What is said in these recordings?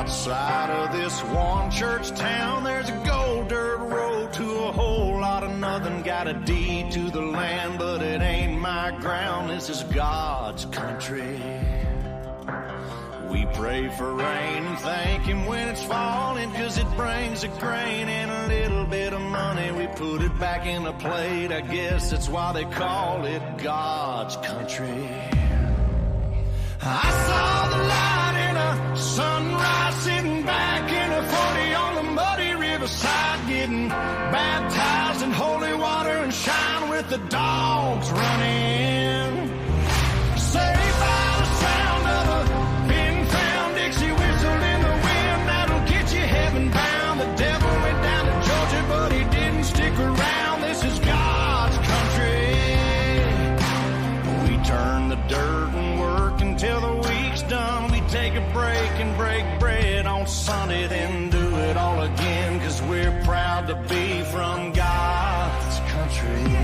Outside of this one church town, there's a gold dirt road to a whole lot of nothing. Got a deed to the land, but it ain't my ground. This is God's country. We pray for rain and thank Him when it's falling, 'cause it brings a grain and a little bit of money. We put it back in the plate, I guess that's why they call it God's country. I saw the light in a sunrise, sitting back in a 40 on the muddy riverside, getting baptized in holy water and shine with the dogs running. Saved by the sound of a pin-found Dixie whistle in the wind, that'll get you heaven bound. The devil went down to Georgia, but he didn't stick around. This is God's country. We turn the dirt and work until the week's done. We take a break and break bread on Sunday, then do it all again, 'cause we're proud to be from God's country.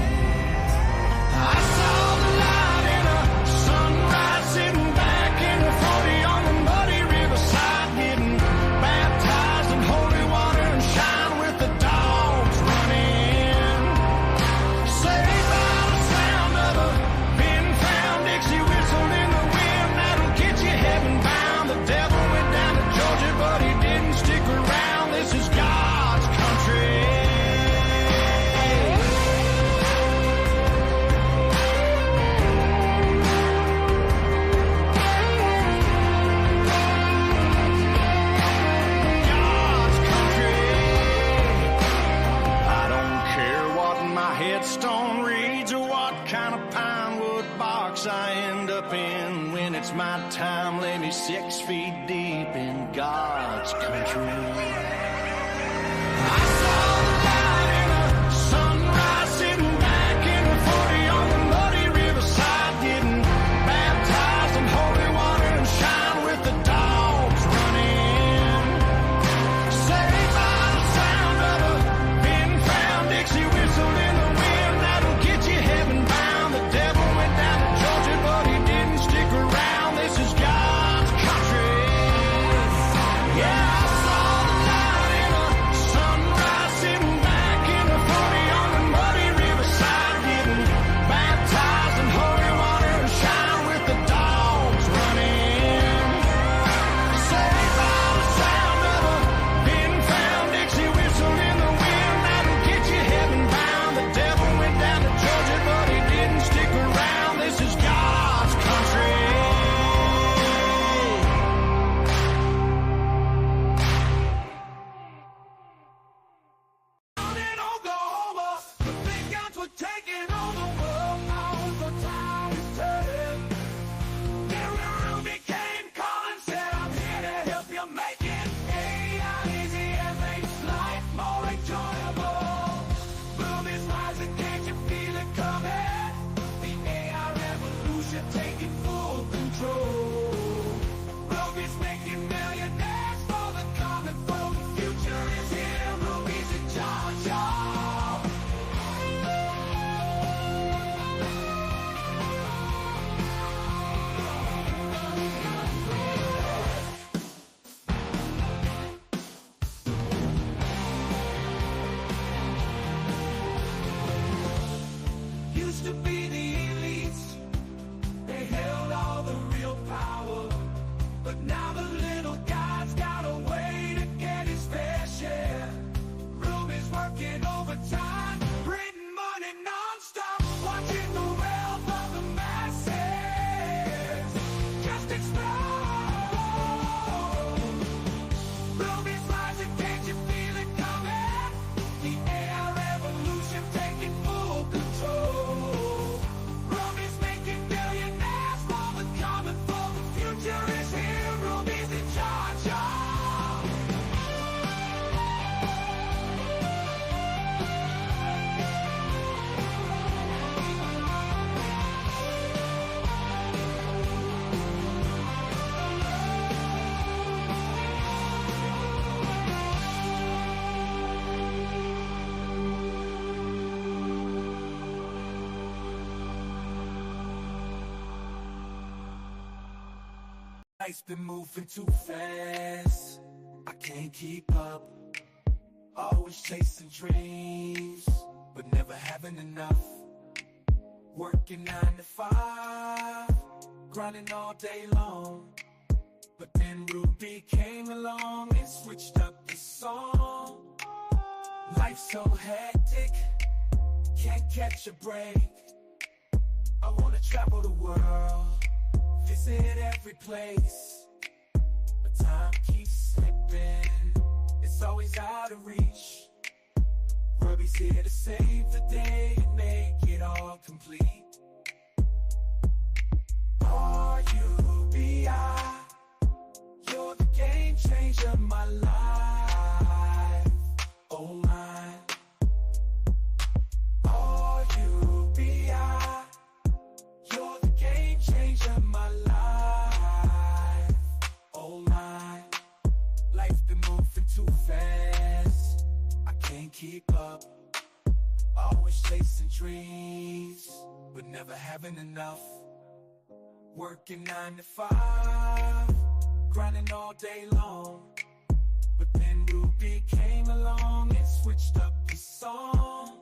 I saw the light in a sunrise, sitting back in a 40 on the muddy riverside, getting baptized in holy water and shine with the dogs running. Saved by the sound of a pin-found Dixie whistle in the wind, that'll get you heaven bound. The devil went down to Georgia, but he didn't stick around. This is God's country. God's country. I don't care what my headstone reads or what kind of pine wood box I end up in. When it's my time, lay me 6 feet deep in God's country. I saw the light in a sunrise, sitting back in a 40 on the muddy riverside, getting baptized in holy water and shine with the dogs running. Saved by the sound of a pin-found Dixie whistle in the wind, that'll get you heaven bound. The devil went down to Georgia, but he didn't stick around. This is God's country. Yeah, I saw the light in a sunrise, Life's been moving too fast, I can't keep up. Always chasing dreams, but never having enough. Working 9 to 5, grinding all day long. But then Ruby came along and switched up the song. Life's so hectic, can't catch a break. I wanna travel the world, visit every place. But time keeps slipping, it's always out of reach. Ruby's here to save the day and make it all complete. R-U-B-I, you're the game changer of my life. Oh my. R-U-B-I, you're the game changer of my life. Oh my. Life's been moving too fast, I can't keep up. Always chasing dreams, but never having enough. Working 9 to 5, grinding all day long. But then Ruby came along and switched up the song.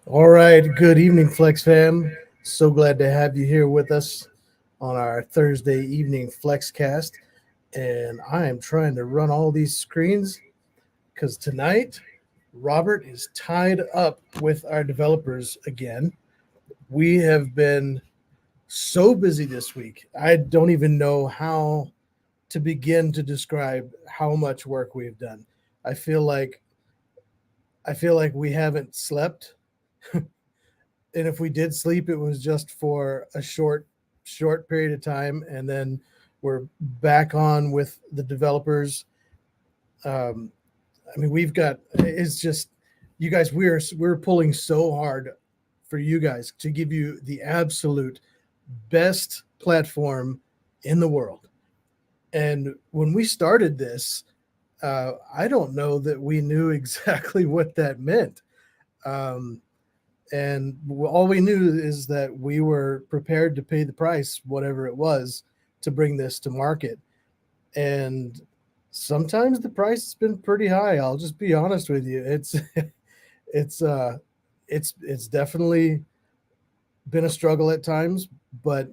All right. Good evening, Flex fam. So glad to have you here with us on our Thursday evening Flexcast. And I am trying to run all these screens because tonight Robert is tied up with our developers again. We have been so busy this week. I don't even know how to begin to describe how much work we've done. I feel like we haven't slept. And if we did sleep, it was just for a short period of time, and then we're back on with the developers. I mean, it's just, you guys, we're pulling so hard for you guys to give you the absolute best platform in the world. And when we started this, I don't know that we knew exactly what that meant. And all we knew is that we were prepared to pay the price, whatever it was, to bring this to market. And sometimes the price has been pretty high. I'll just be honest with you. It's definitely been a struggle at times, but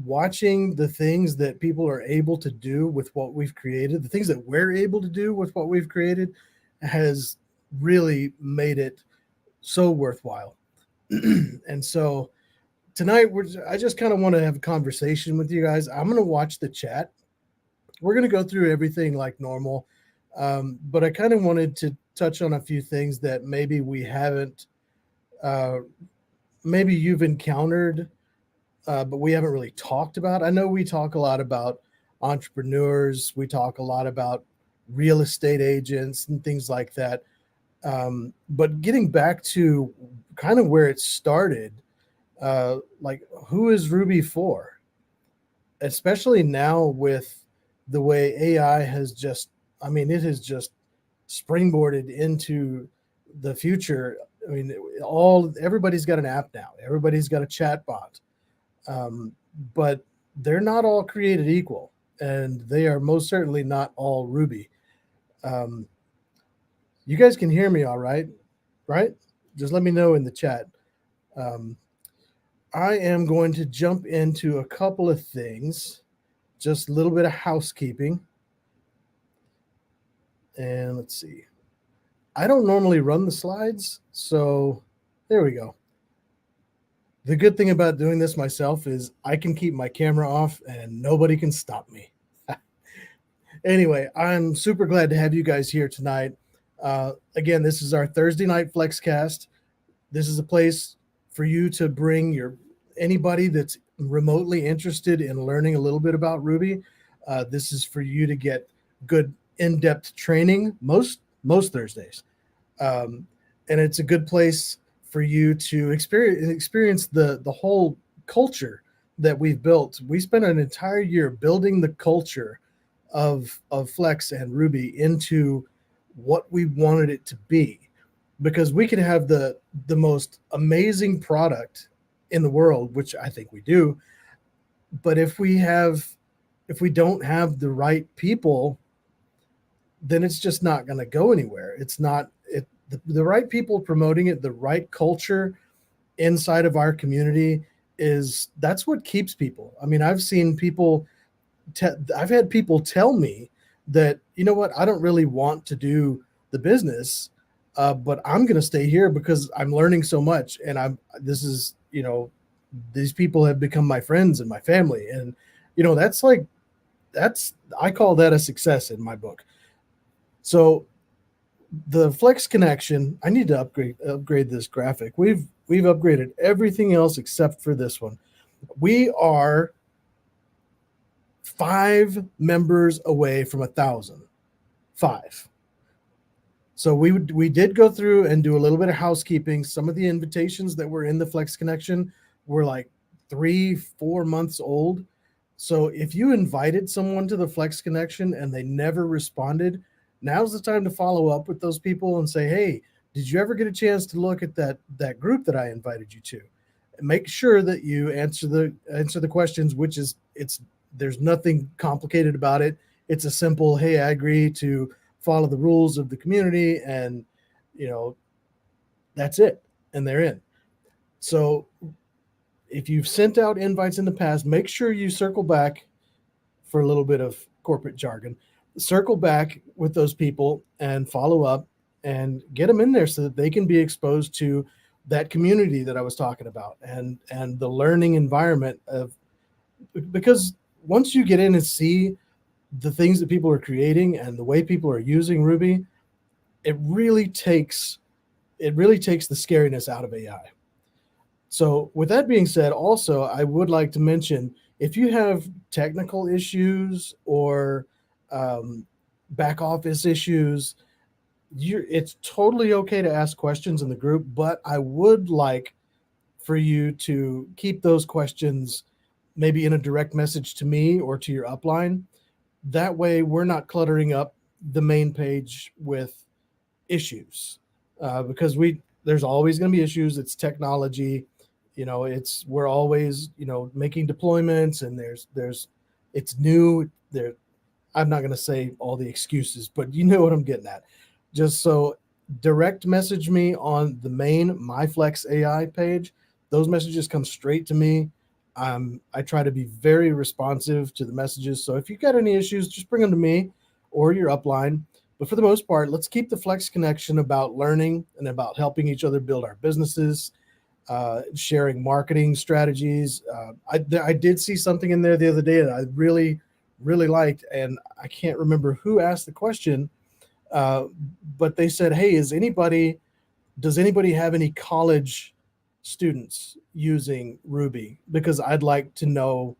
watching the things that people are able to do with what we've created, the things that we're able to do with what we've created, has really made it so worthwhile. And so tonight, I just kind of want to have a conversation with you guys. I'm going to watch the chat. We're going to go through everything like normal, but I kind of wanted to touch on a few things that maybe we haven't, uh, maybe you've encountered, but we haven't really talked about. I know we talk a lot about entrepreneurs, we talk a lot about real estate agents and things like that. But getting back to kind of where it started, like who is Ruby for? Especially now with the way AI has just, I mean, it has just springboarded into the future. I mean, everybody's got an app now. Everybody's got a chat bot, um, but they're not all created equal, and they are most certainly not all Ruby. Um, you guys can hear me all right, right? Just let me know in the chat. Um, I am going to jump into a couple of things, just a little bit of housekeeping. And let's see. I don't normally run the slides, so there we go. The good thing about doing this myself is I can keep my camera off and nobody can stop me. Anyway, I'm super glad to have you guys here tonight. Again, this is our Thursday night Flexcast. This is a place for you to bring anybody that's remotely interested in learning a little bit about Ruby. This is for you to get good in-depth training most Thursdays, and it's a good place for you to experience the whole culture that we've built. We spent an entire year building the culture of Flex and Ruby into what we wanted it to be, because we can have the most amazing product in the world, which I think we do, but if we don't have the right people, then it's just not going to go anywhere. It's not the right people promoting it, the right culture inside of our community that's what keeps people. I mean, I've had people tell me that, you know what, I don't really want to do the business, but I'm going to stay here because I'm learning so much. And these people have become my friends and my family. And, I call that a success in my book. So the Flex connection, I need to upgrade this graphic. We've upgraded everything else except for this one. We are 5 members away from 1,000. 5. So we did go through and do a little bit of housekeeping. Some of the invitations that were in the Flex connection were like 3-4 months old. So if you invited someone to the Flex connection and they never responded, now's the time to follow up with those people and say, hey, did you ever get a chance to look at that group that I invited you to? And make sure that you answer the questions, which is, there's nothing complicated about it. It's a simple, hey, I agree to follow the rules of the community, and that's it, and they're in. So if you've sent out invites in the past, make sure you circle back, for a little bit of corporate jargon, circle back with those people and follow up and get them in there so that they can be exposed to that community that I was talking about, and the learning environment because once you get in and see the things that people are creating and the way people are using Ruby, it really takes the scariness out of AI. So with that being said, also, I would like to mention, if you have technical issues or back office issues, it's totally okay to ask questions in the group, but I would like for you to keep those questions maybe in a direct message to me or to your upline. That way we're not cluttering up the main page with issues, because there's always going to be issues. It's technology, we're always, making deployments, and it's new there. I'm not going to say all the excuses, but you know what I'm getting at. Just so direct message me on the main MyFlex AI page. Those messages come straight to me. I try to be very responsive to the messages. So if you got any issues, just bring them to me or your upline. But for the most part, let's keep the Flex connection about learning and about helping each other build our businesses, sharing marketing strategies. I did see something in there the other day that I really, really liked, and I can't remember who asked the question, uh, but they said, "Hey, does anybody have any college students using Ruby? Because I'd like to know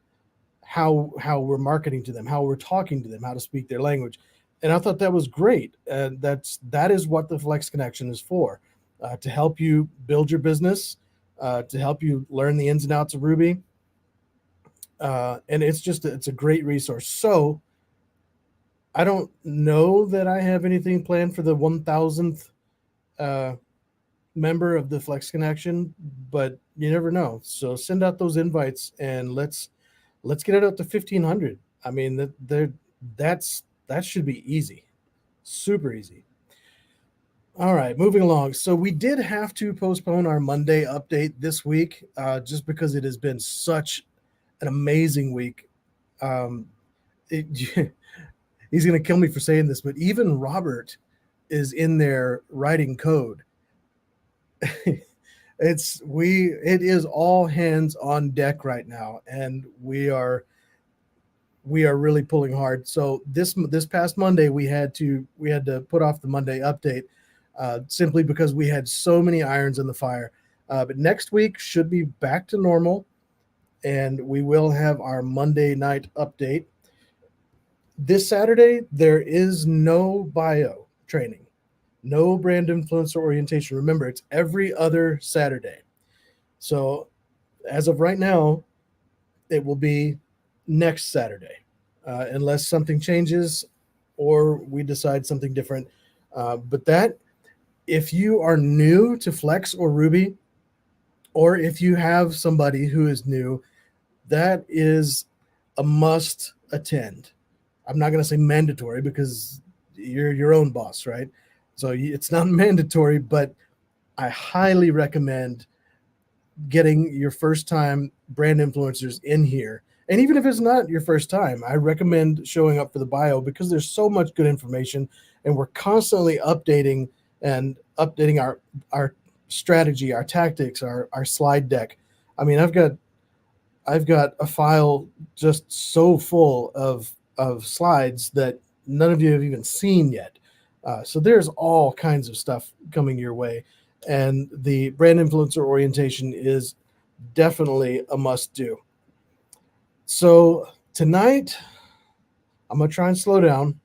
how we're marketing to them, how we're talking to them, how to speak their language." And I thought that was great. And that is what the Flex Connection is for, to help you build your business, to help you learn the ins and outs of Ruby. And it's a great resource. So I don't know that I have anything planned for the 1,000th uh, member of the Flex Connection, but you never know. So send out those invites and let's get it up to 1,500. I mean that should be easy, super easy. All right, moving along. So we did have to postpone our Monday update this week, just because it has been such an amazing week. Um, it, he's going to kill me for saying this, but even Robert is in there writing code. It is all hands on deck right now, and we are really pulling hard. So this past Monday we had to put off the Monday update, simply because we had so many irons in the fire. But next week should be back to normal, and we will have our Monday night update. This Saturday there is no bio training, no brand influencer orientation. Remember, it's every other Saturday. So as of right now, it will be next Saturday, unless something changes or we decide something different. But that, if you are new to Flex or Ruby, or if you have somebody who is new, that is a must attend. I'm not going to say mandatory because you're your own boss, right? So it's not mandatory, but I highly recommend getting your first time brand influencers in here. And even if it's not your first time, I recommend showing up for the bio because there's so much good information, and we're constantly updating our strategy, our tactics, our slide deck. I mean, I've got a file just so full of slides that none of you have even seen yet. So there's all kinds of stuff coming your way, and the brand influencer orientation is definitely a must do. So tonight, I'm gonna try and slow down.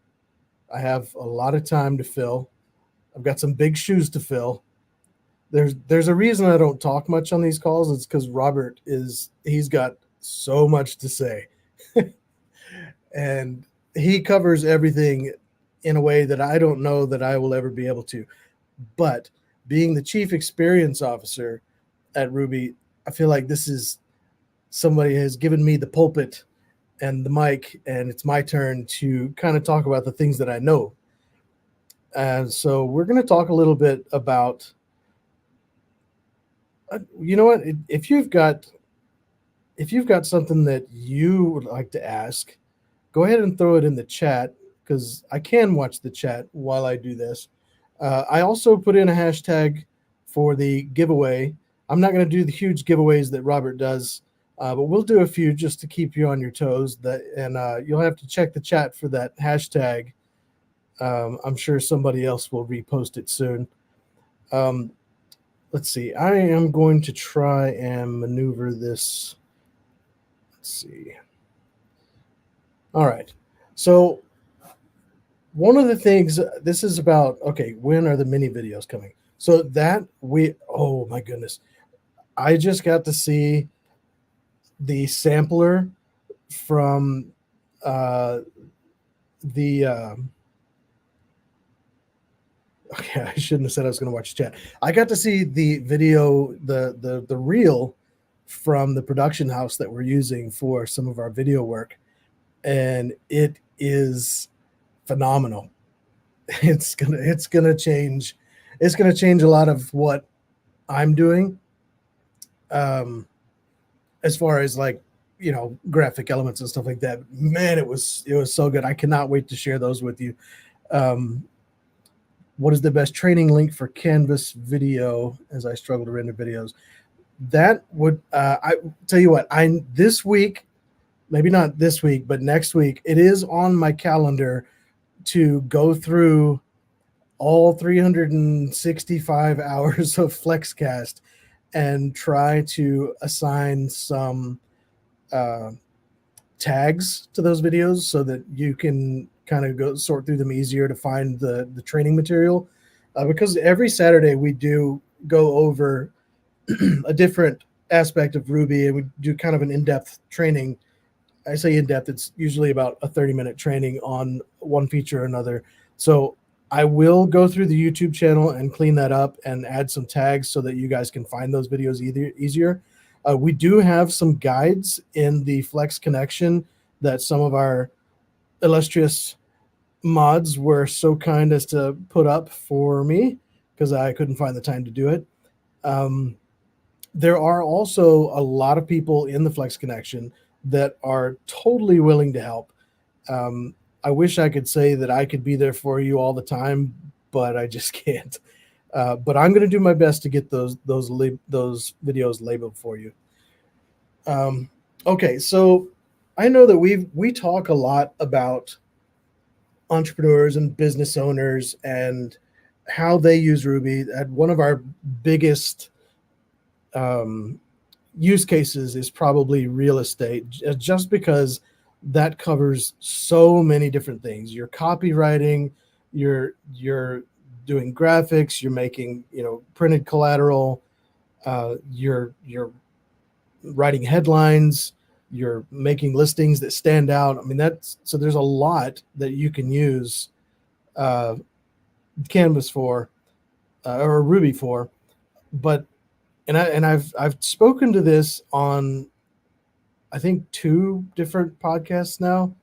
I have a lot of time to fill. I've got some big shoes to fill. There's a reason I don't talk much on these calls. It's because he's got so much to say, and he covers everything in a way that I don't know that I will ever be able to. But being the chief experience officer at Ruby, I feel like this is somebody has given me the pulpit and the mic, and it's my turn to kind of talk about the things that I know. And so we're going to talk a little bit about, you know what, if you've got something that you would like to ask, go ahead and throw it in the chat because I can watch the chat while I do this. I also put in a hashtag for the giveaway. I'm not going to do the huge giveaways that Robert does, but we'll do a few just to keep you on your toes. And you'll have to check the chat for that hashtag. I'm sure somebody else will repost it soon. Let's see. I am going to try and maneuver this. Let's see. All right. So one of the things, this is about, okay, when are the mini videos coming? So oh my goodness. I just got to see the sampler from okay, I shouldn't have said I was going to watch chat. I got to see the video, the reel from the production house that we're using for some of our video work, and it is phenomenal. It's gonna change a lot of what I'm doing. as far as like, graphic elements and stuff like that. Man, it was so good. I cannot wait to share those with you. Um, what is the best training link for Canvas video as I struggle to render videos? That would I tell you what, I this week, maybe not this week, but next week, it is on my calendar to go through all 365 hours of Flexcast and try to assign some uh, tags to those videos so that you can kind of go sort through them easier to find the training material. Because every Saturday we do go over a different aspect of Ruby, and we do kind of an in-depth training. I say in-depth, it's usually about a 30-minute training on one feature or another. So I will go through the YouTube channel and clean that up and add some tags so that you guys can find those videos easier. We do have some guides in the Flex Connection that some of our illustrious mods were so kind as to put up for me because I couldn't find the time to do it. There are also a lot of people in the Flex Connection that are totally willing to help. I wish I could say that I could be there for you all the time, but I just can't. But I'm going to do my best to get those videos labeled for you. Okay, so I know that we talk a lot about entrepreneurs and business owners and how they use Ruby. And one of our biggest use cases is probably real estate, just because that covers so many different things. You're copywriting, you're doing graphics, you're making printed collateral, you're writing headlines, you're making listings that stand out. I mean, so there's a lot that you can use Canvas for or Ruby for. But I've spoken to this on, I think, 2 different podcasts now.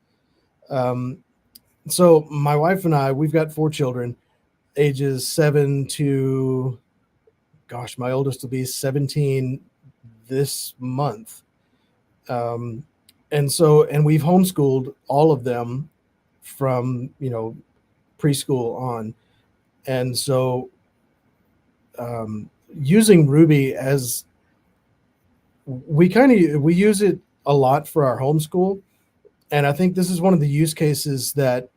So my wife and I, we've got 4 children, ages 7 to, gosh, my oldest will be 17 this month. And we've homeschooled all of them from, preschool on. And so using Ruby as we use it a lot for our homeschool. And I think this is one of the use cases that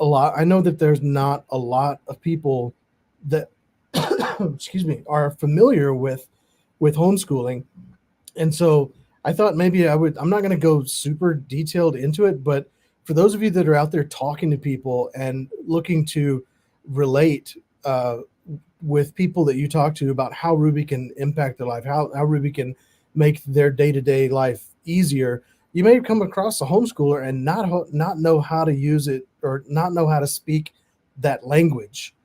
I know that there's not a lot of people that, excuse me, are familiar with homeschooling. And so I thought maybe I'm not going to go super detailed into it, but for those of you that are out there talking to people and looking to relate with people that you talk to about how Ruby can impact their life, how Ruby can make their day-to-day life easier, you may come across a homeschooler and not know how to use it or not know how to speak that language.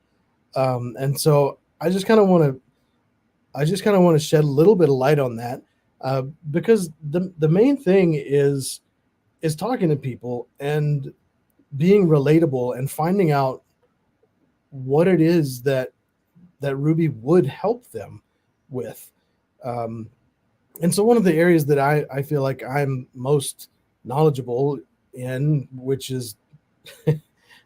And so I just kind of want to shed a little bit of light on that, because the main thing is talking to people and being relatable and finding out what it is that Ruby would help them with. And so one of the areas that I feel like I'm most knowledgeable in, which is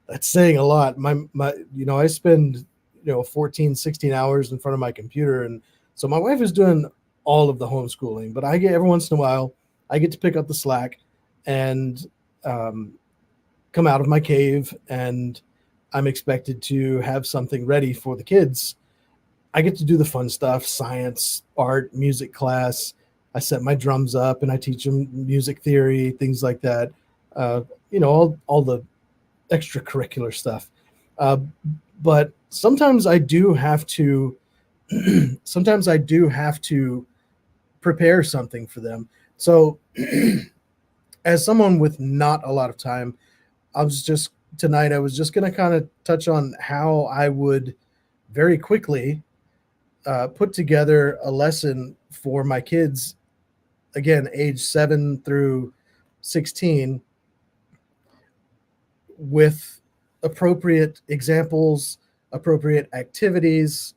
that's saying a lot. I spend 14, 16 hours in front of my computer, and so my wife is doing all of the homeschooling, but I get every once in a while I get to pick up the slack and come out of my cave, and I'm expected to have something ready for the kids. I get to do the fun stuff: science, art, music class. I set my drums up and I teach them music theory, things like that. All the extracurricular stuff. But sometimes I do have to. Sometimes I do have to prepare something for them. So, as someone with not a lot of time, I was just going to kind of touch on how I would very quickly put together a lesson for my kids, again, age 7 through 16, with appropriate examples, appropriate activities.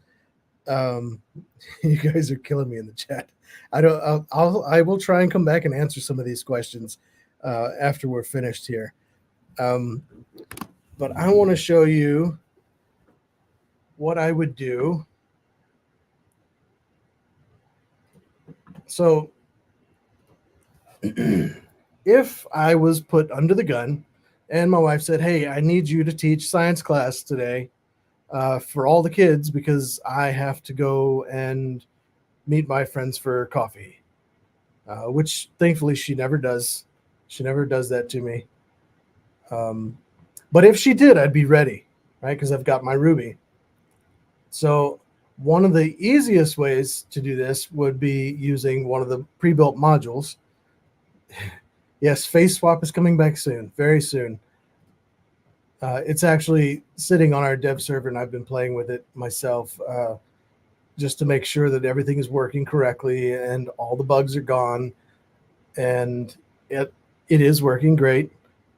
You guys are killing me in the chat. I don't. I will try and come back and answer some of these questions after we're finished here. Um, but I want to show you what I would do. So, if I was put under the gun, and my wife said, "Hey, I need you to teach science class today for all the kids because I have to go and meet my friends for coffee," which thankfully she never does. She never does that to me. Um, but if she did, I'd be ready, right? Because I've got my Ruby. So one of the easiest ways to do this would be using one of the pre-built modules. Yes, Face Swap is coming back soon, very soon. It's actually sitting on our dev server, and I've been playing with it myself just to make sure that everything is working correctly and all the bugs are gone. And it is working great.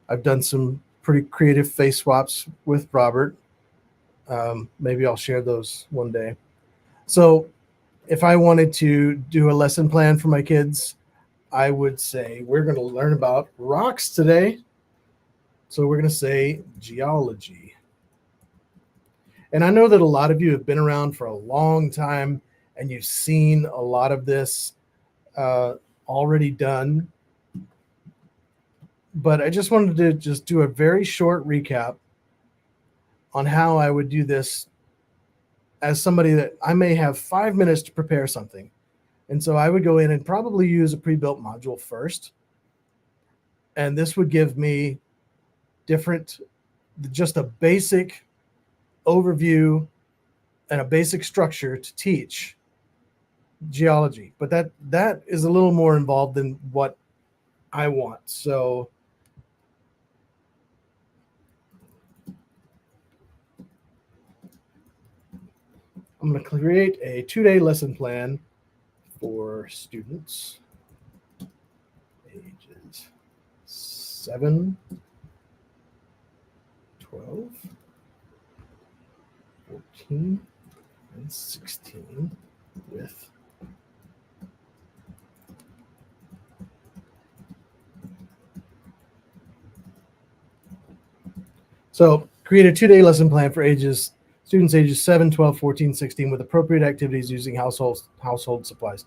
I've done some pretty creative face swaps with Robert. Maybe I'll share those one day. So if I wanted to do a lesson plan for my kids, I would say we're going to learn about rocks today. So we're going to say geology. And I know that a lot of you have been around for a long time and you've seen a lot of this already done. But I just wanted to just do a very short recap on how I would do this as somebody that I may have 5 minutes to prepare something. And so I would go in and probably use a pre-built module first. And this would give me just a basic overview and a basic structure to teach geology. But that is a little more involved than what I want. So I'm going to create a 2-day lesson plan for students ages 7, 12, 14, and 16 with so create a 2-day lesson plan for students ages 7, 12, 14, 16 with appropriate activities using household supplies.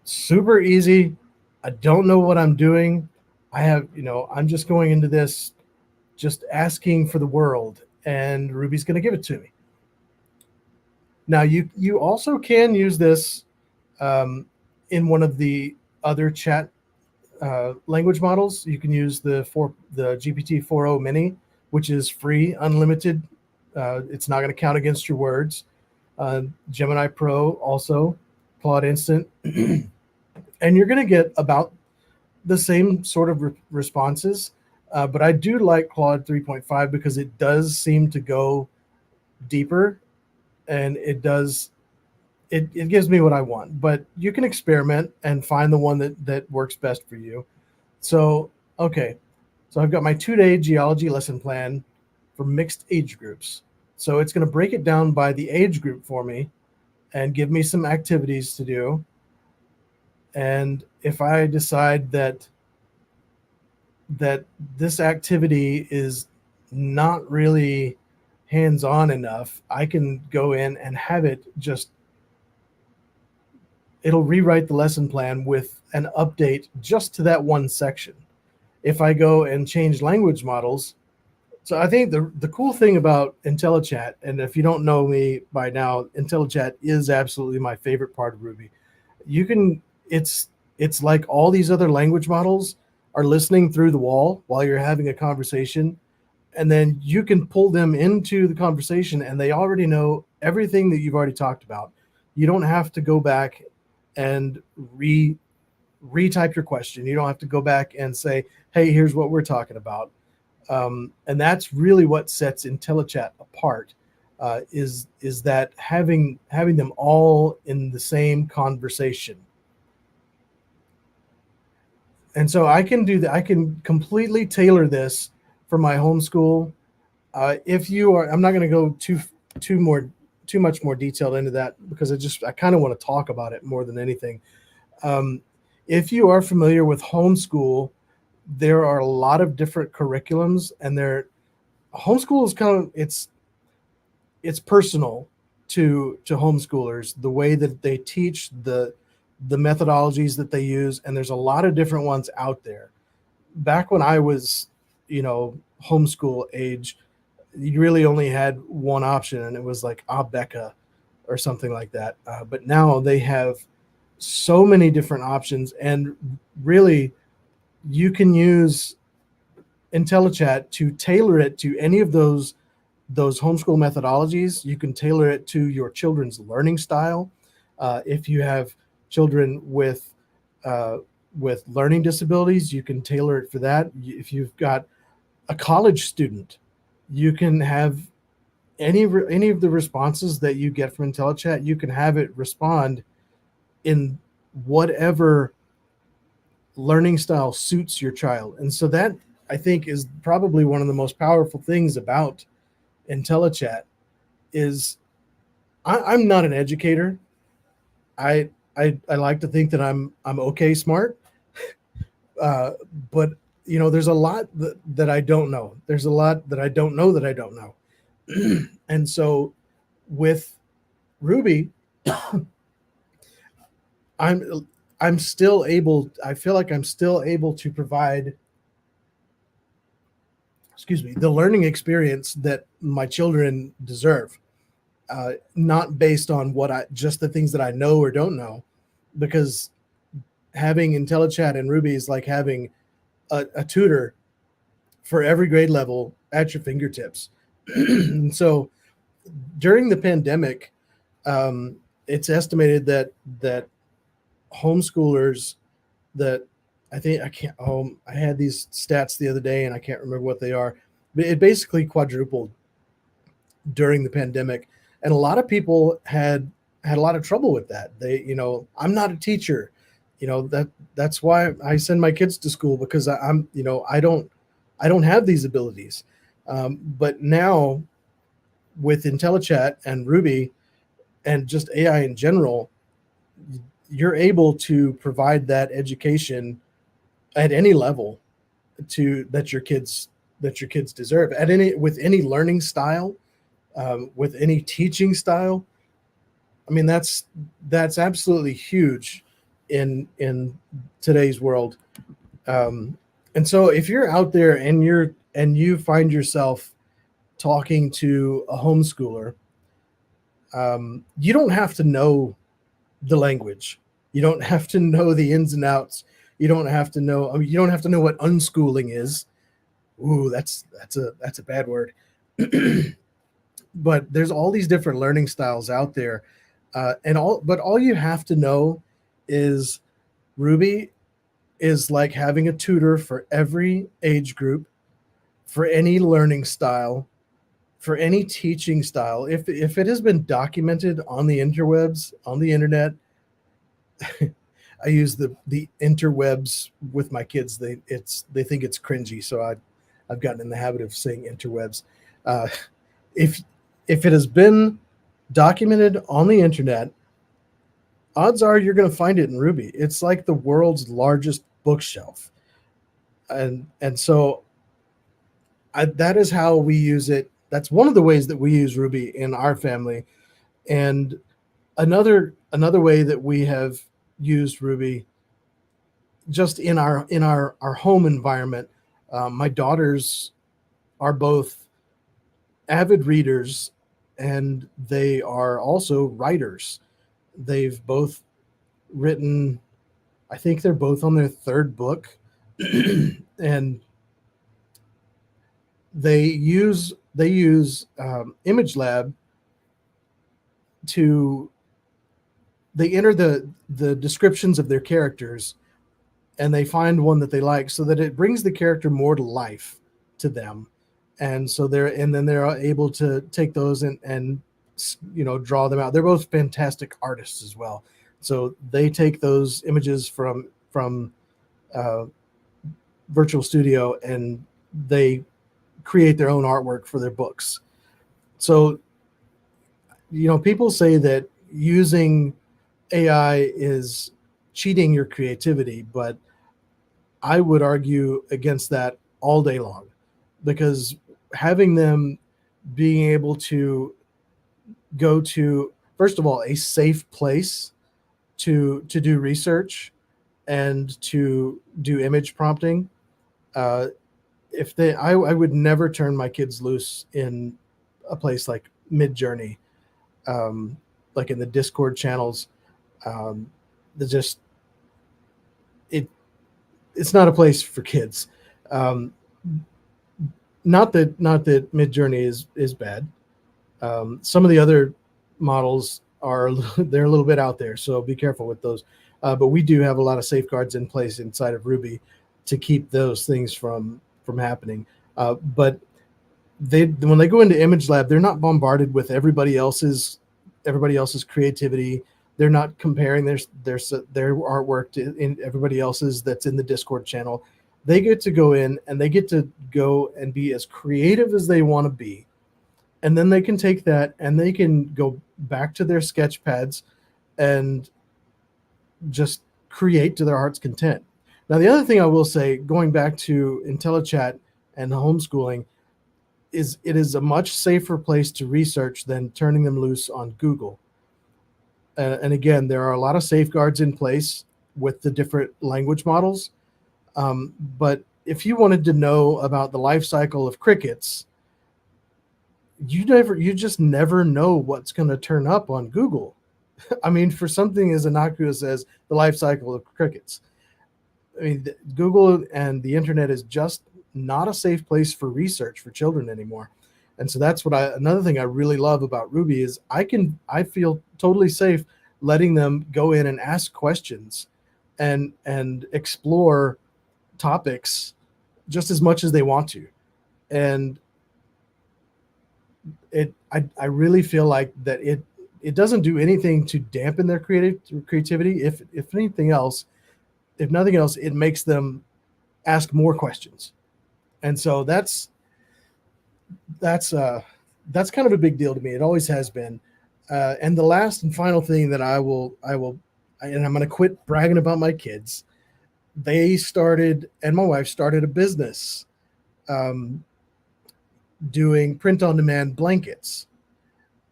Super easy. I don't know what I'm doing. I'm just going into this just asking for the world, and Ruby's going to give it to me. Now, you also can use this in one of the other chat language models. You can use the GPT-4o Mini, which is free, unlimited. It's not going to count against your words. Gemini Pro also, Claude Instant. And you're going to get about the same sort of responses. But I do like Claude 3.5 because it does seem to go deeper, and it gives me what I want. But you can experiment and find the one that works best for you. So, okay. So I've got my 2-day geology lesson plan for mixed age groups. So it's going to break it down by the age group for me and give me some activities to do. And if I decide that this activity is not really hands-on enough, I can go in and have it'll rewrite the lesson plan with an update just to that one section. If I go and change language models, so I think the cool thing about IntelliChat, and if you don't know me by now, IntelliChat is absolutely my favorite part of Ruby. It's like all these other language models are listening through the wall while you're having a conversation, and then you can pull them into the conversation and they already know everything that you've already talked about. You don't have to go back and retype your question. You don't have to go back and say, hey, here's what we're talking about. And that's really what sets IntelliChat apart, is that having them all in the same conversation. And so I can do that. I can completely tailor this for my homeschool. If you are, I'm not going to go too much more detailed into that because I kind of want to talk about it more than anything. Um, if you are familiar with homeschool, there are a lot of different curriculums, and homeschool is kind of it's personal to homeschoolers, the way that they teach, the methodologies that they use, and there's a lot of different ones out there. Back when I was, homeschool age, you really only had one option, and it was like Abeka or something like that. But now they have so many different options, and really, you can use IntelliChat to tailor it to any of those homeschool methodologies. You can tailor it to your children's learning style. If you have children uh, with learning disabilities, you can tailor it for that. If you've got a college student, you can have any of the responses that you get from IntelliChat. You can have it respond in whatever learning style suits your child. And so that, I think, is probably one of the most powerful things about IntelliChat is I'm not an educator. I like to think that I'm okay smart, uh, but there's a lot that I don't know. There's a lot that I don't know that I don't know, and so with Ruby, I'm I'm still able. I feel like I'm still able to provide, excuse me, the learning experience that my children deserve. Not based on what I just the things that I know or don't know, because having IntelliChat and Ruby is like having a tutor for every grade level at your fingertips. And so during the pandemic, it's estimated that homeschoolers that I think I can't. I had these stats the other day and I can't remember what they are, but it basically quadrupled during the pandemic, and a lot of people had a lot of trouble with that. I'm not a teacher, that's why I send my kids to school, because I'm I don't have these abilities. But now with IntelliChat and Ruby and just AI in general, you're able to provide that education at any level to that your kids deserve, at any with any learning style, with any teaching style. I mean, that's absolutely huge in today's world. And so if you're out there and you find yourself talking to a homeschooler, you don't have to know the language. You don't have to know the ins and outs. You don't have to know. I mean, you don't have to know what unschooling is. Ooh, that's a bad word. But there's all these different learning styles out there, but all you have to know is Ruby is like having a tutor for every age group, for any learning style, for any teaching style. If it has been documented on the interwebs, on the internet, I use the interwebs with my kids. They think it's cringy, so I've gotten in the habit of saying interwebs. Uh, if if it has been documented on the internet, odds are you're going to find it in Ruby. It's like the world's largest bookshelf, and so that is how we use it. That's one of the ways that we use Ruby in our family, and another way that we have used Ruby just in our home environment. My daughters are both avid readers, and they are also writers. They've both written, I think they're both on their third book, and they use Image Lab to they enter the descriptions of their characters, and they find one that they like, so that it brings the character more to life to them. And so then they're able to take those and draw them out. They're both fantastic artists as well, so they take those images from uh, Virtual Studio, and they create their own artwork for their books. So people say that using AI cheating your creativity, but I would argue against that all day long, because having them being able to go to, first of all, a safe place to do research and to do image prompting. Uh, if they, I would never turn my kids loose in a place like Midjourney, um, like in the Discord channels. The just it it's not a place for kids. Um, not that Midjourney is bad. Some of the other models are they're a little bit out there, so be careful with those. But we do have a lot of safeguards in place inside of Ruby to keep those things from happening. But they, when they go into Image Lab, they're not bombarded with everybody else's creativity. They're not comparing their artwork to in everybody else's that's in the Discord channel. They get to go in and they get to go and be as creative as they want to be, and then they can take that and they can go back to their sketch pads and just create to their heart's content. Now, the other thing I will say, going back to IntelliChat and homeschooling, is it is a much safer place to research than turning them loose on Google. And again, there are a lot of safeguards in place with the different language models. But if you wanted to know about the life cycle of crickets, you just never know what's going to turn up on Google. I mean, for something as innocuous as the life cycle of crickets, I mean, Google and the internet is just not a safe place for research for children anymore. And so that's what another thing I really love about Ruby is I feel totally safe letting them go in and ask questions and explore topics just as much as they want to. And I really feel like that it doesn't do anything to dampen their creativity. If anything else, if nothing else, it makes them ask more questions. And so that's kind of a big deal to me. It always has been. And the last and final thing that I will, and I'm going to quit bragging about my kids. They started, and my wife started a business doing print-on-demand blankets,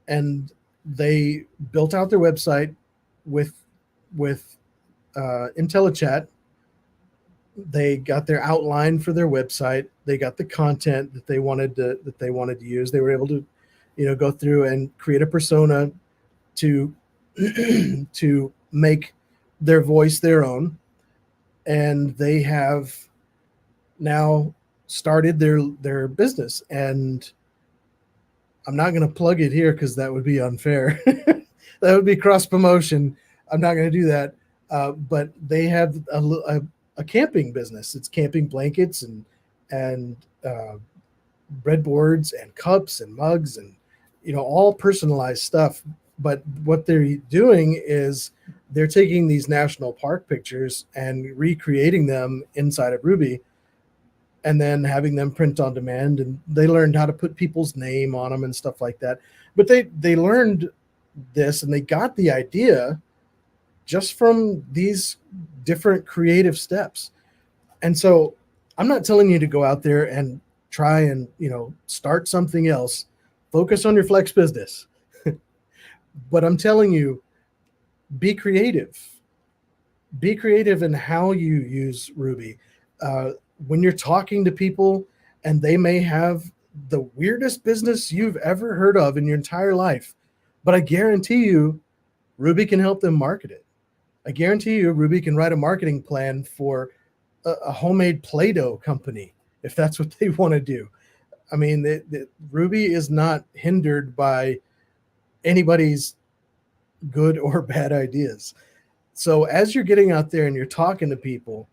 and they built out their website with IntelliChat. They got their outline for their website. They got the content that they wanted to use. They were able to, go through and create a persona to to make their voice their own. And they have now started their business. And I'm not going to plug it here because that would be unfair. That would be cross promotion. I'm not going to do that. But they have a camping business. It's camping blankets and breadboards and cups and mugs and all personalized stuff. But what they're doing is they're taking these national park pictures and recreating them inside of Ruby, and then having them print on demand. And they learned how to put people's name on them and stuff like that. But they learned this and they got the idea just from these different creative steps. And so I'm not telling you to go out there and try and, start something else. Focus on your Flex business. But I'm telling you, be creative. Be creative in how you use Ruby. When you're talking to people and they may have the weirdest business you've ever heard of in your entire life, but I guarantee you Ruby can help them market it. I guarantee you Ruby can write a marketing plan for a homemade Play-Doh company if that's what they want to do. I mean, the Ruby is not hindered by anybody's good or bad ideas. So as you're getting out there and you're talking to people,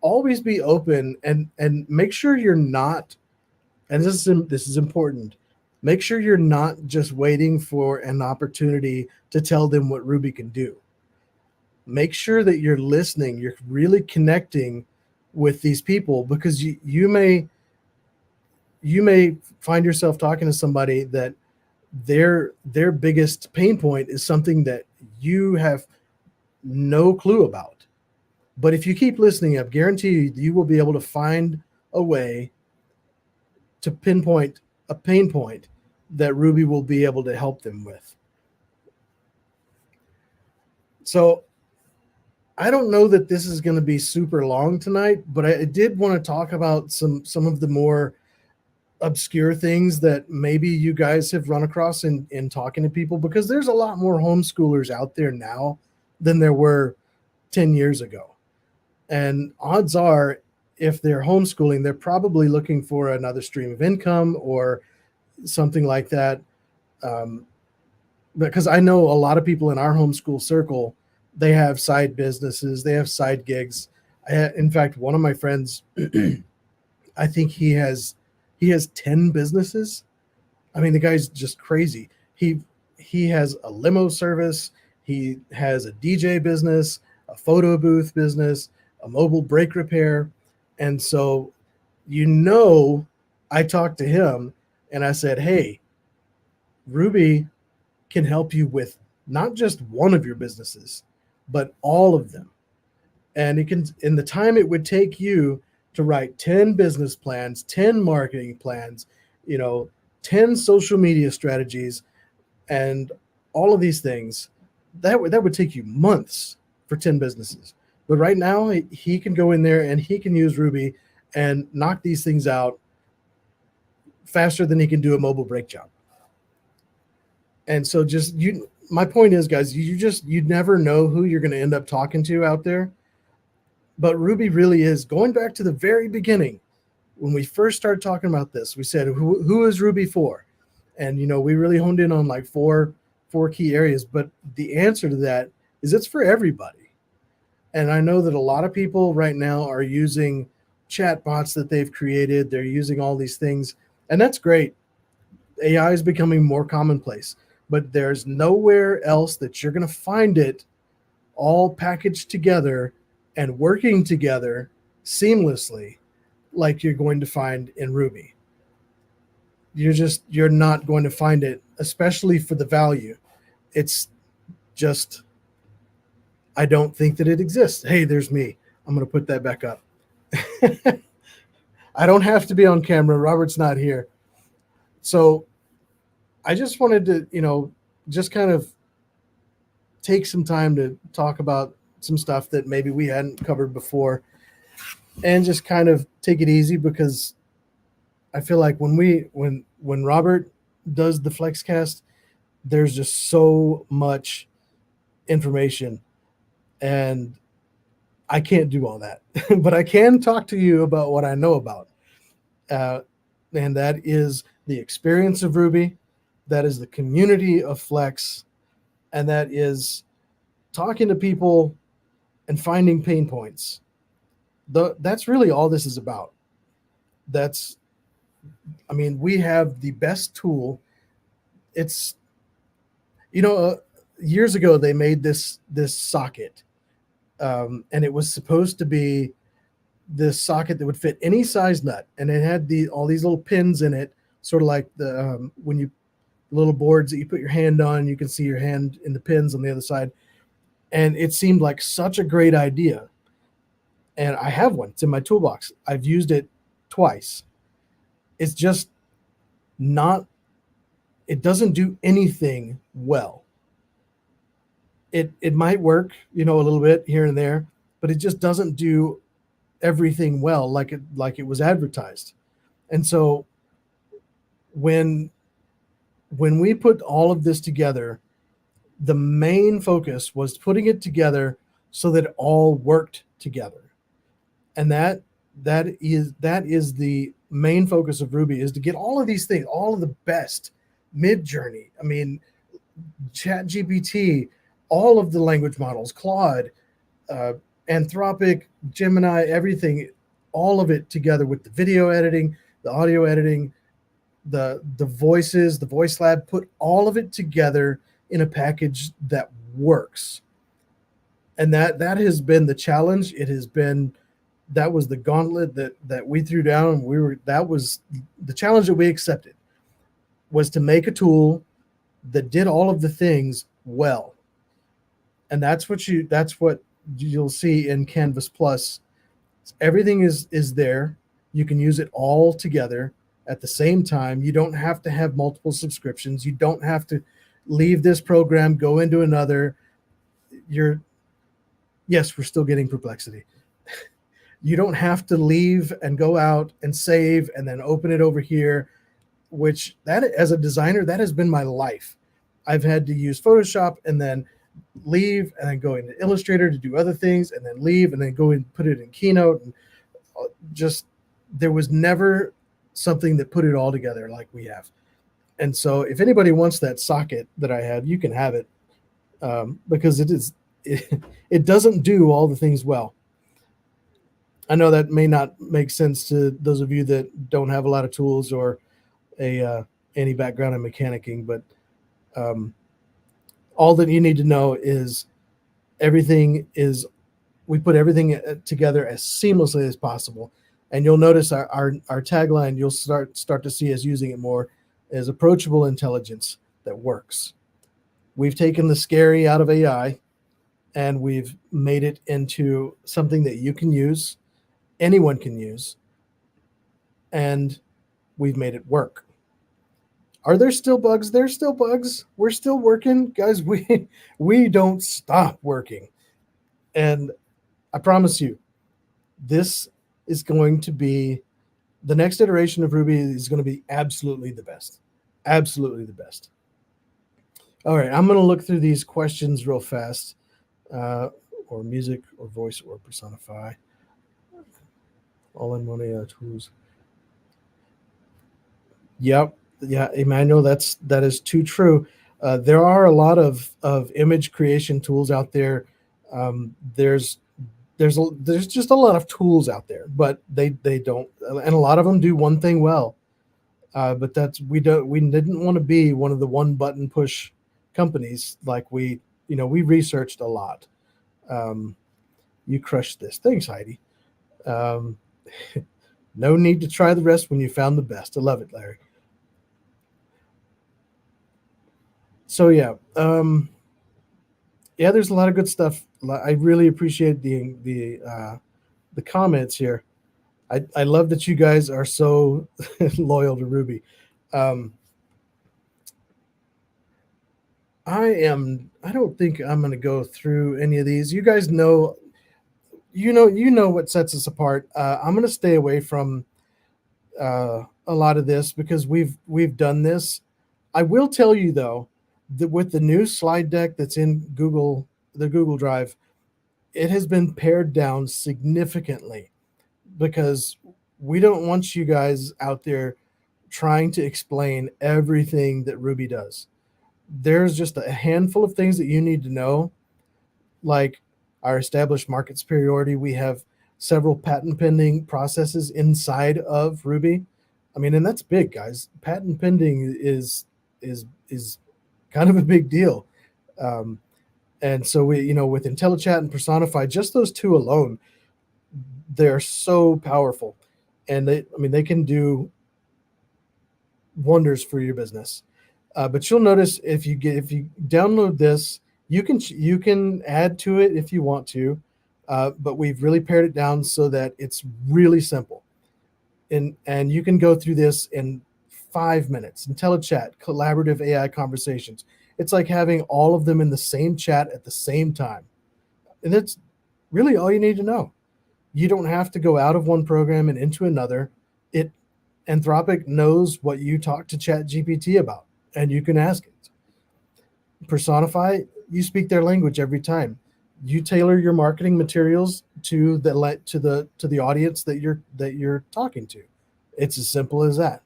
always be open and make sure you're not, and this is important, make sure you're not just waiting for an opportunity to tell them what Ruby can do. Make sure that you're listening, you're really connecting with these people, because you may find yourself talking to somebody that their biggest pain point is something that you have no clue about. But if you keep listening, I guarantee you will be able to find a way to pinpoint a pain point that Ruby will be able to help them with. So I don't know that this is going to be super long tonight, but I did want to talk about some of the more obscure things that maybe you guys have run across in talking to people, because there's a lot more homeschoolers out there now than there were 10 years ago. And odds are, if they're homeschooling, they're probably looking for another stream of income or something like that. Because I know a lot of people in our homeschool circle, they have side businesses, they have side gigs. In fact, one of my friends, I think he has 10 businesses. I mean, the guy's just crazy. He has a limo service, he has a DJ business, a photo booth business, a mobile brake repair. And so, I talked to him and I said, "Hey, Ruby can help you with not just one of your businesses, but all of them." And it can, in the time it would take you to write 10 business plans, 10 marketing plans, 10 social media strategies, and all of these things, that would take you months for 10 businesses. But right now, he can go in there and he can use Ruby and knock these things out faster than he can do a mobile brake job. And so my point is, guys, you never know who you're going to end up talking to out there. But Ruby really is, going back to the very beginning, when we first started talking about this, we said, who is Ruby for? And, we really honed in on like four key areas. But the answer to that is it's for everybody. And I know that a lot of people right now are using chat bots that they've created. They're using all these things, and that's great. AI is becoming more commonplace, but there's nowhere else that you're going to find it all packaged together and working together seamlessly like you're going to find in Ruby. You're not going to find it, especially for the value. It's just, I don't think that it exists. Hey, there's me. I'm going to put that back up. I don't have to be on camera. Robert's not here. So I just wanted to, just kind of take some time to talk about some stuff that maybe we hadn't covered before, and just kind of take it easy, because I feel like when Robert does the Flexcast, there's just so much information, and I can't do all that. But I can talk to you about what I know about. And that is the experience of Ruby, that is the community of Flex, and that is talking to people and finding pain points. That's really all this is about. We have the best tool. It's, years ago they made this socket, and it was supposed to be this socket that would fit any size nut, and it had all these little pins in it, sort of like the when you little boards that you put your hand on, you can see your hand in the pins on the other side. And it seemed like such a great idea. And I have one. It's in my toolbox. I've used it twice. It's just it doesn't do anything well. It might work, a little bit here and there, but it just doesn't do everything well like it was advertised. And so when we put all of this together, the main focus was putting it together so that it all worked together. And that is the main focus of Ruby, is to get all of these things, all of the best, Midjourney, ChatGPT, all of the language models, Claude, Anthropic, Gemini, everything, all of it together with the video editing, the audio editing, the voices, the voice lab, put all of it together in a package that works. And that has been the challenge. That was the gauntlet that we threw down. That was the challenge that we accepted, was to make a tool that did all of the things well. And that's what you'll see in Canvas Plus, everything is there. You can use it all together at the same time. You don't have to have multiple subscriptions. You don't have to leave this program, go into another. You're Yes, we're still getting perplexity. You don't have to leave and go out and save and then open it over here, which that as a designer, that has been my life. I've had to use Photoshop and then leave and then go into Illustrator to do other things and then leave and then go and put it in Keynote, and just there was never something that put it all together like we have. And so if anybody wants that socket that I have, you can have it, because it doesn't do all the things well. I know that may not make sense to those of you that don't have a lot of tools or any background in mechanicking, but um, all that you need to know is everything is we put everything together as seamlessly as possible. And you'll notice our tagline, you'll start to see us using it more, is approachable intelligence that works. We've taken the scary out of AI and we've made it into something that you can use, anyone can use, and we've made it work. Are there still bugs? There's still bugs. We're still working, guys. We don't stop working. And I promise you, this is going to be the next iteration of Ruby is going to be absolutely the best. Absolutely the best. All right, I'm going to look through these questions real fast. Or music, or voice, or personify. All in one AI tools. Yep. Yeah, Emmanuel, that is too true. There are a lot of image creation tools out there. There's just a lot of tools out there, but they don't, and a lot of them do one thing well. But we didn't want to be one of the one button push companies. Like we researched a lot. You crushed this. Thanks, Heidi. No need to try the rest when you found the best. I love it, Larry. So yeah, there's a lot of good stuff. I really appreciate the comments here. I love that you guys are so loyal to Ruby. I don't think I'm going to go through any of these. You guys know, what sets us apart. I'm going to stay away from a lot of this because we've done this. I will tell you though that with the new slide deck that's in the Google Drive, it has been pared down significantly because we don't want you guys out there trying to explain everything that Ruby does. There's just a handful of things that you need to know, like our established market superiority. We have several patent pending processes inside of Ruby. I mean, and that's big, guys. Patent pending is kind of a big deal. And so with IntelliChat and Personify, just those two alone, they're so powerful, and they can do wonders for your business. But you'll notice if you download this, you can add to it if you want to, but we've really pared it down so that it's really simple, and you can go through this in 5 minutes. IntelliChat, collaborative AI conversations. It's like having all of them in the same chat at the same time, and that's really all you need to know. You don't have to go out of one program and into another. Anthropic knows what you talk to ChatGPT about, and you can ask it. Personify, you speak their language every time. You tailor your marketing materials to the audience that you're talking to. It's as simple as that.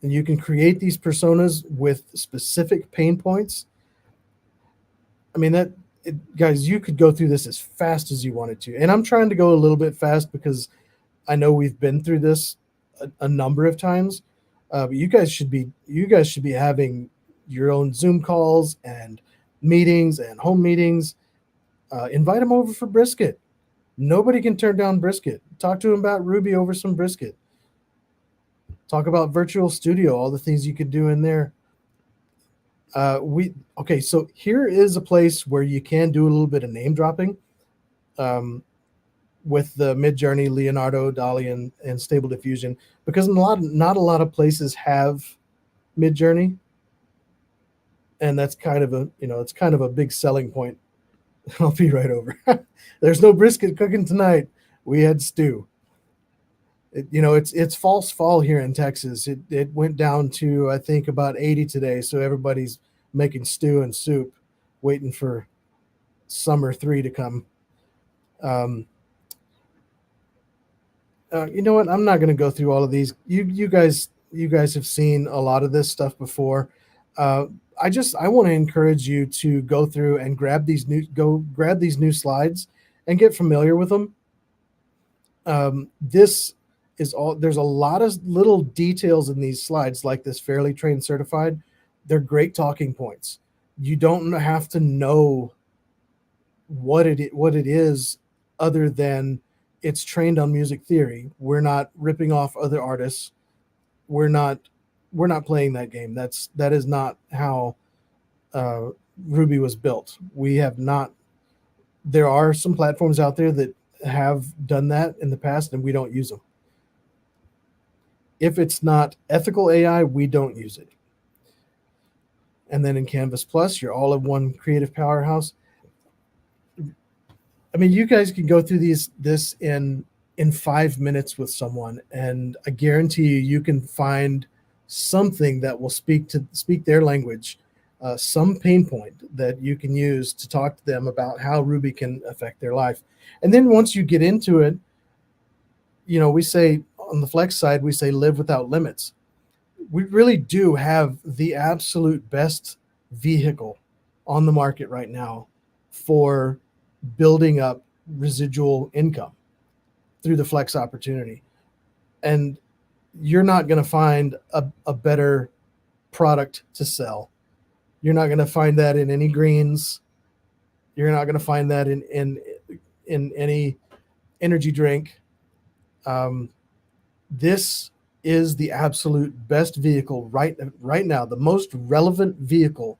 And you can create these personas with specific pain points. I mean, guys, you could go through this as fast as you wanted to. And I'm trying to go a little bit fast because I know we've been through this a number of times. But you guys should be having your own Zoom calls and meetings and home meetings. Invite them over for brisket. Nobody can turn down brisket. Talk to them about Ruby over some brisket. Talk about Virtual Studio, all the things you could do in there. So here is a place where you can do a little bit of name dropping. um, with the Midjourney, Leonardo, Dali, and Stable Diffusion, because not a lot of places have Midjourney, and that's kind of a it's kind of a big selling point. I'll be right over. There's no brisket cooking tonight. We had stew. It's false fall here in Texas. It went down to I think about 80 today, so everybody's making stew and soup, waiting for summer 3 to come. Um, you know what? I'm not going to go through all of these. You guys have seen a lot of this stuff before. Uh, I want to encourage you to go through and grab these new slides and get familiar with them. This is all. There's a lot of little details in these slides, like this fairly trained certified. They're great talking points. You don't have to know what it is, other than it's trained on music theory. We're not ripping off other artists. We're not we're not playing that game. That is not how uh, Ruby was built. We have not. There are some platforms out there that have done that in the past, and we don't use them. If it's not ethical AI, we don't use it. And then in Canvas Plus, you're all in one creative powerhouse. I mean, you guys can go through this in 5 minutes with someone, and I guarantee you can find something that will speak their language, some pain point that you can use to talk to them about how Ruby can affect their life. And then once you get into it, we say on the Flex side, we say live without limits. We really do have the absolute best vehicle on the market right now for building up residual income through the Flex opportunity. And you're not going to find a better product to sell. You're not going to find that in any greens. You're not going to find that in any energy drink. This is the absolute best vehicle right now. The most relevant vehicle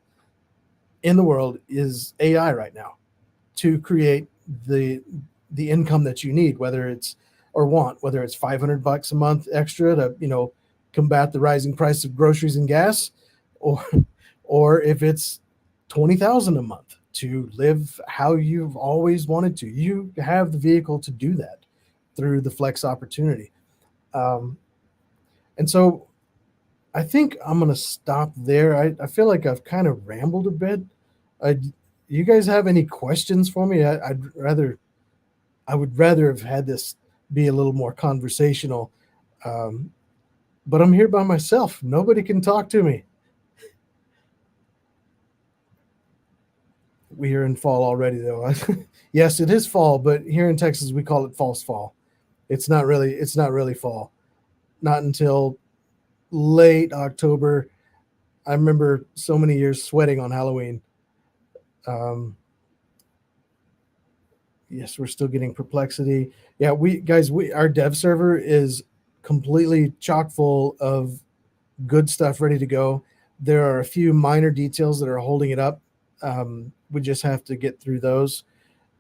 in the world is AI right now to create the income that you need, whether it's $500 a month extra to combat the rising price of groceries and gas, or if it's 20,000 a month to live how you've always wanted to. You have the vehicle to do that through the Flex opportunity. And so I think I'm going to stop there. I feel like I've kind of rambled a bit. You guys have any questions for me? I would rather have had this be a little more conversational. But I'm here by myself. Nobody can talk to me. We are in fall already, though. Yes, it is fall, but here in Texas we call it false fall. It's not really fall. Not until late October. I remember so many years sweating on Halloween. Yes, we're still getting Perplexity. Yeah, our dev server is completely chock full of good stuff ready to go. There are a few minor details that are holding it up. We just have to get through those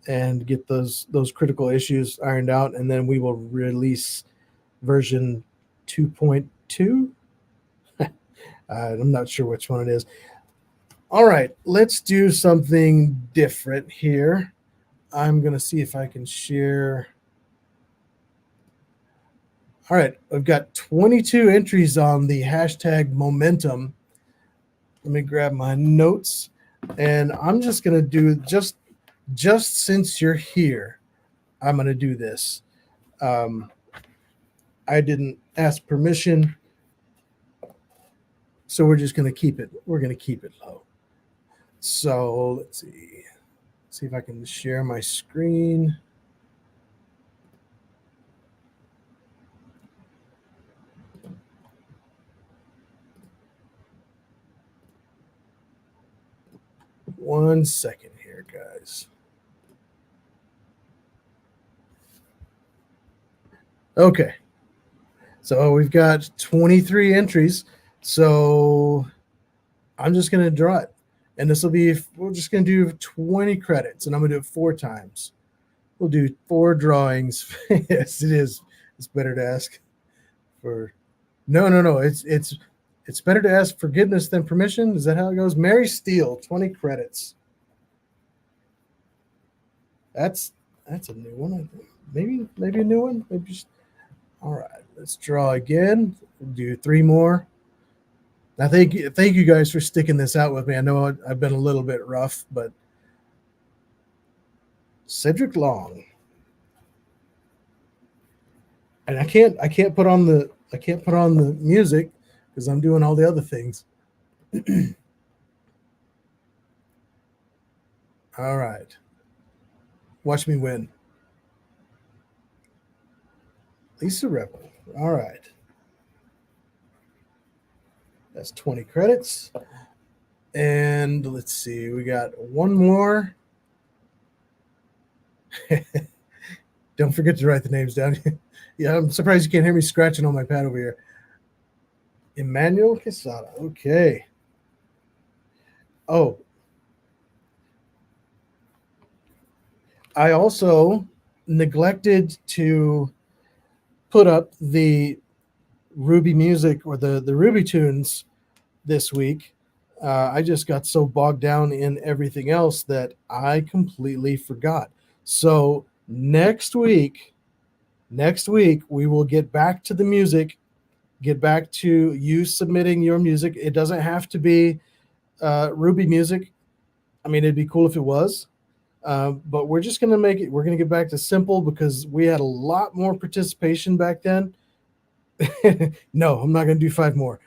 and get those critical issues ironed out, and then we will release version 2.2. I'm not sure which one it is. All right, let's do something different here. I'm going to see if I can share. All right, I've got 22 entries on the hashtag momentum. Let me grab my notes, and I'm just going to do just since you're here, I'm going to do this. I didn't ask permission, so we're just going to keep it. We're going to keep it low. So let's see if I can share my screen. One second here, guys. Okay. So we've got 23 entries. So I'm just going to draw it. And we're just going to do 20 credits, and I'm going to do it 4 times. We'll do 4 drawings. Yes, it is. It's better to ask for. No, no, no. It's better to ask forgiveness than permission. Is that how it goes? Mary Steele, 20 credits. That's that's a new one. I think. Maybe a new one. Maybe just all right. Let's draw again. Do 3 more. I thank you guys for sticking this out with me. I know I've been a little bit rough, but Cedric Long. And I can't put on the music because I'm doing all the other things. All right. Watch me win. Lisa Rebel. All right. That's 20 credits. And let's see, we got one more. Don't forget to write the names down. Yeah, I'm surprised you can't hear me scratching on my pad over here. Emmanuel Quesada. Okay. Oh, I also neglected to put up the Ruby music or the Ruby tunes this week. I just got so bogged down in everything else that I completely forgot. So next week we will get back to the music, get back to you submitting your music. It doesn't have to be Ruby music. I mean, it'd be cool if it was. But we're just going to make it, we're going to get back to simple because we had a lot more participation back then. No, I'm not going to do 5 more.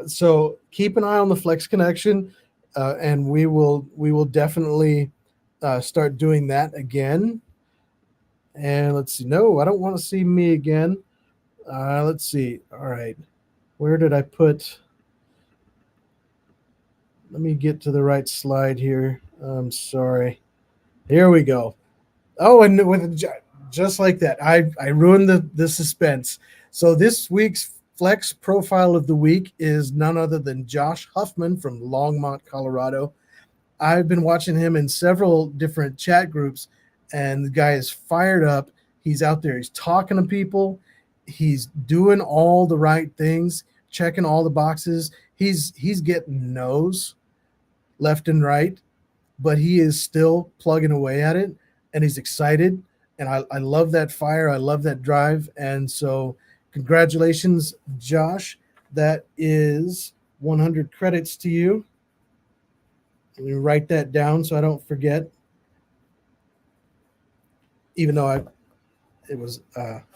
So keep an eye on the Flex Connection, and we will definitely start doing that again. And let's see. No, I don't want to see me again. Let's see. All right. Where did I put? Let me get to the right slide here. I'm sorry. Here we go. Oh, and with just like that, I ruined the suspense. So this week's Flex Profile of the Week is none other than Josh Huffman from Longmont, Colorado. I've been watching him in several different chat groups, and the guy is fired up. He's out there. He's talking to people. He's doing all the right things, checking all the boxes. He's getting no's left and right, but he is still plugging away at it, and he's excited. And I love that fire. I love that drive. And so congratulations, Josh. That is 100 credits to you. Let me write that down so I don't forget. Even though it was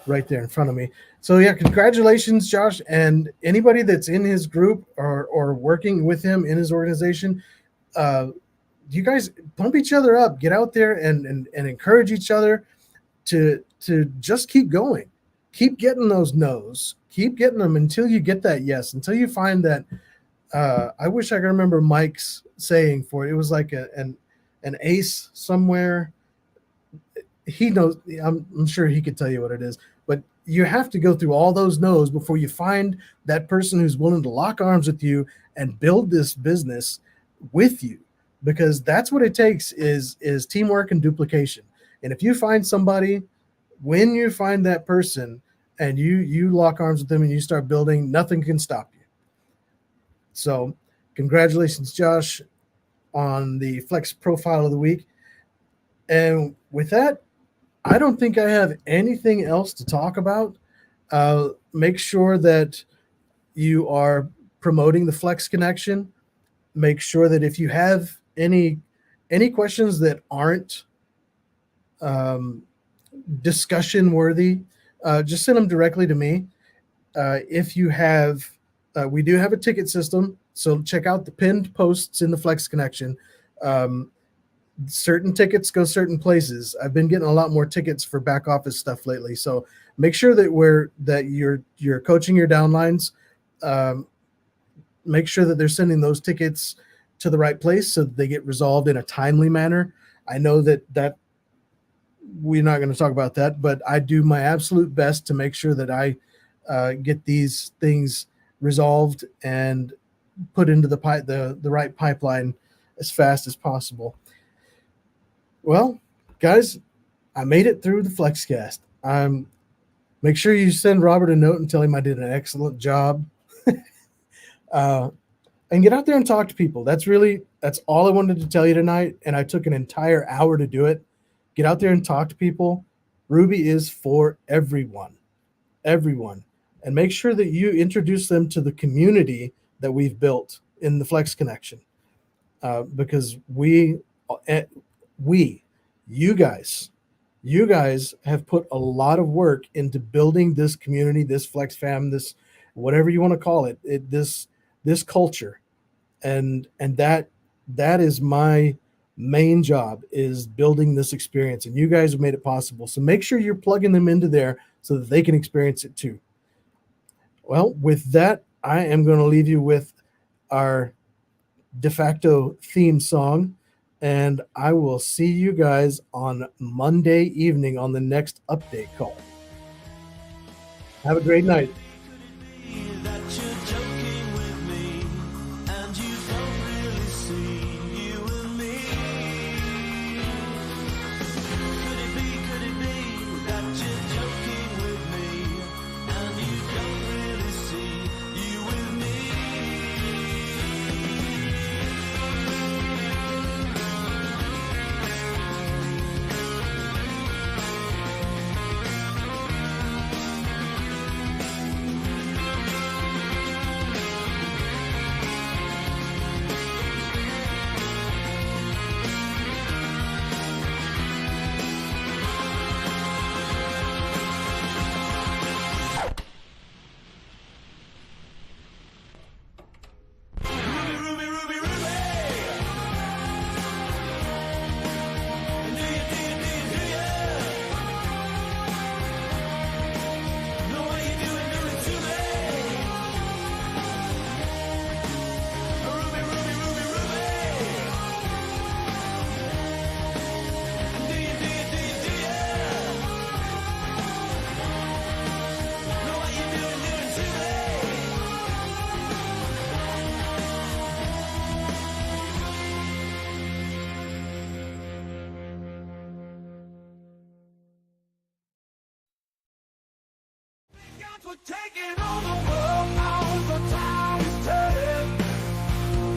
right there in front of me. So yeah, congratulations, Josh, and anybody that's in his group or working with him in his organization. You guys pump each other up. Get out there and encourage each other to just keep going. Keep getting those no's. Keep getting them until you get that yes. Until you find that. I wish I could remember Mike's saying for it. It was like an ace somewhere. He knows. I'm sure he could tell you what it is. But you have to go through all those no's before you find that person who's willing to lock arms with you and build this business with you, because that's what it takes is teamwork and duplication. And if you find somebody, when you find that person and you lock arms with them and you start building, nothing can stop you. So congratulations, Josh, on the Flex Profile of the Week. And with that, I don't think I have anything else to talk about. Make sure that you are promoting the Flex Connection. Make sure that if you have any questions that aren't discussion worthy, just send them directly to me. If you have, we do have a ticket system, so check out the pinned posts in the Flex Connection. Certain tickets go certain places. I've been getting a lot more tickets for back office stuff lately, so make sure that you're coaching your downlines. Make sure that they're sending those tickets to the right place so that they get resolved in a timely manner. I know that we're not going to talk about that, but I do my absolute best to make sure that I get these things resolved and put into the right pipeline as fast as possible. Well, guys, I made it through the Flexcast. Make sure you send Robert a note and tell him I did an excellent job. And get out there and talk to people. That's all I wanted to tell you tonight. And I took an entire hour to do it. Get out there and talk to people. Ruby is for everyone. And make sure that you introduce them to the community that we've built in the Flex Connection. Because you guys have put a lot of work into building this community, this Flex fam, this whatever you want to call it, this culture. And that is my main job, is building this experience. And you guys have made it possible. So make sure you're plugging them into there so that they can experience it too. Well, with that, I am going to leave you with our de facto theme song, and I will see you guys on Monday evening on the next update call. Have a great night. We're taking on the world, now the time is turning.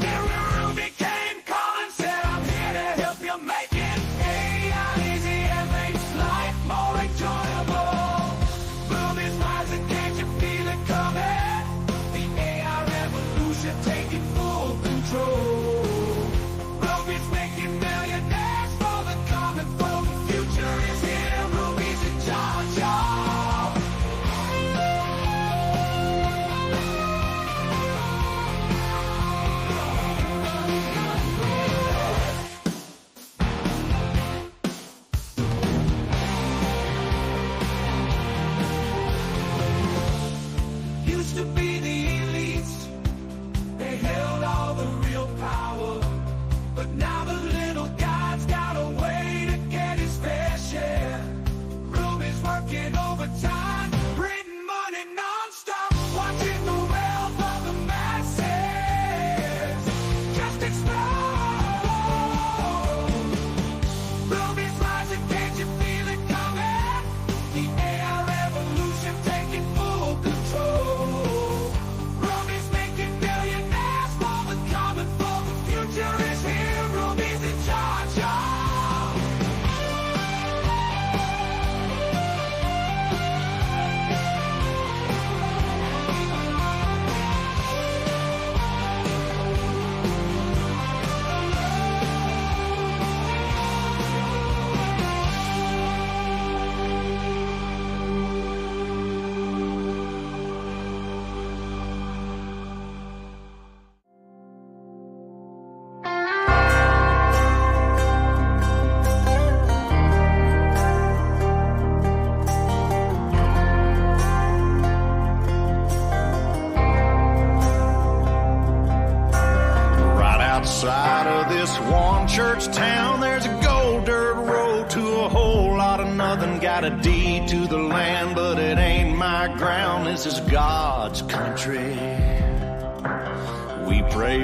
Gary Ruby came calling, said I'm here to help you make it. Easy and makes life more enjoyable. Ruby's rising, can't you feel it coming? The AI revolution taking full control. Ruby's making millionaires for the common folk. Future is here, Ruby's in charge, y'all. Used to be the elites, they held all the real power. But now the little guy's got a way to get his fair share. Ruby's working overtime, printing money non-stop, watching the wealth of the masses just explode. Ruby's rising, can't you feel it coming? The AI revolution taking full control. Ruby's making millionaires for the common folk. The future is here, Ruby's in charge, y'all. Right outside of this one church town, there's a gold dirt road to a whole lot of nothing. Got a deed to the land, but it ain't my ground. This is God's country. We pray